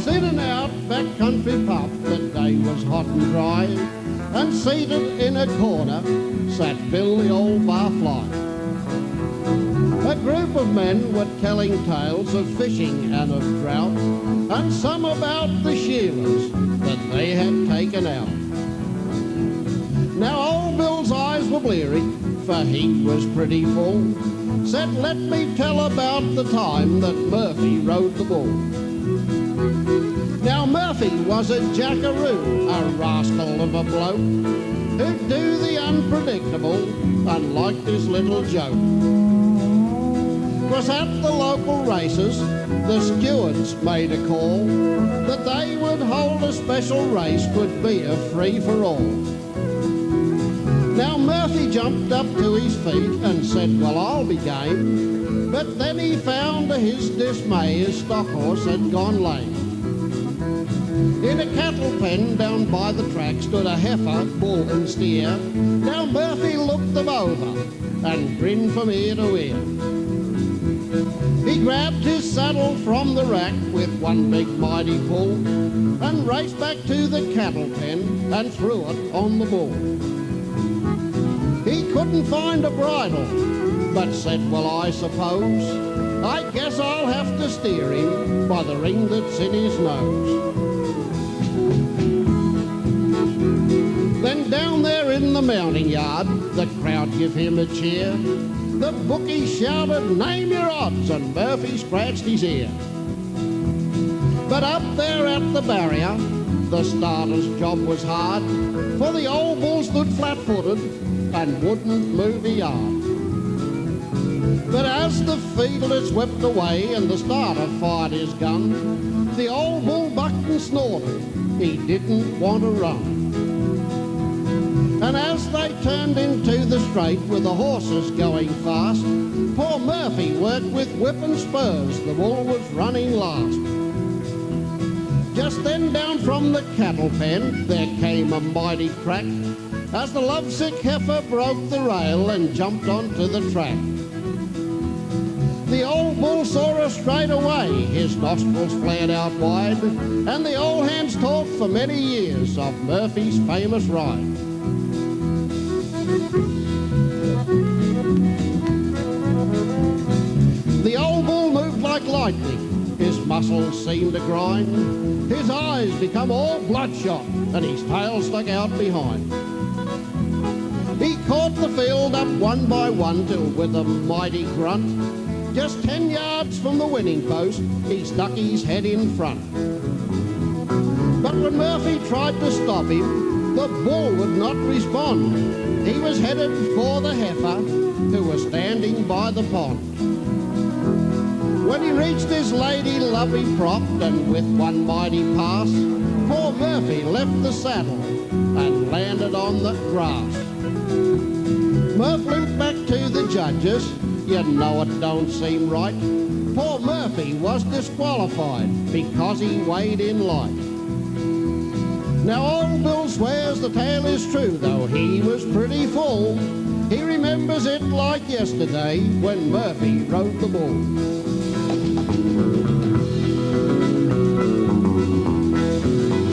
'Twas in an outback country pub, the day was hot and dry, and seated in a corner sat Bill the old barfly. A group of men were telling tales of fishing and of drought, and some about the shearers that they had taken out. Now old Bill's eyes were bleary, for he was pretty full, said, "Let me tell about the time that Murphy rode the bull." Now Murphy was a jackaroo, a rascal of a bloke, who'd do the unpredictable and liked his little joke. 'Twas at the local races, the stewards made a call that they would hold a special race, would be a free-for-all. Now Murphy jumped up to his feet and said, "Well, I'll be game." But then he found to his dismay his stock horse had gone lame. In a cattle pen down by the track stood a heifer, bull and steer. Now Murphy looked them over and grinned from ear to ear. He grabbed his saddle from the rack with one big mighty pull and raced back to the cattle pen and threw it on the bull. He couldn't find a bridle, but said, "Well, I suppose I guess I'll have to steer him by the ring that's in his nose." Then down there in the mounting yard, the crowd give him a cheer. The bookie shouted, "Name your odds," and Murphy scratched his ear. But up there at the barrier, the starter's job was hard, for the old bull stood flat-footed and wouldn't move a yard. But as the fiedlers whipped away and the starter fired his gun, the old bull bucked and snorted. He didn't want to run. And as they turned into the straight with the horses going fast, poor Murphy worked with whip and spurs. The bull was running last. Just then down from the cattle pen there came a mighty crack as the lovesick heifer broke the rail and jumped onto the track. The old bull saw her straight away, his nostrils flared out wide, and the old hands talked for many years of Murphy's famous ride. The old bull moved like lightning, his muscles seemed to grind, his eyes become all bloodshot, and his tail stuck out behind. He caught the field up one by one till with a mighty grunt, just 10 yards from the winning post, he stuck his head in front. But when Murphy tried to stop him, the bull would not respond. He was headed for the heifer, who was standing by the pond. When he reached his lady-love he propped, and with one mighty pass, poor Murphy left the saddle and landed on the grass. Murph limped back to the judges. You know it don't seem right. Poor Murphy was disqualified because he weighed in light. Now old Bill swears the tale is true, though he was pretty full. He remembers it like yesterday when Murphy rode the bull.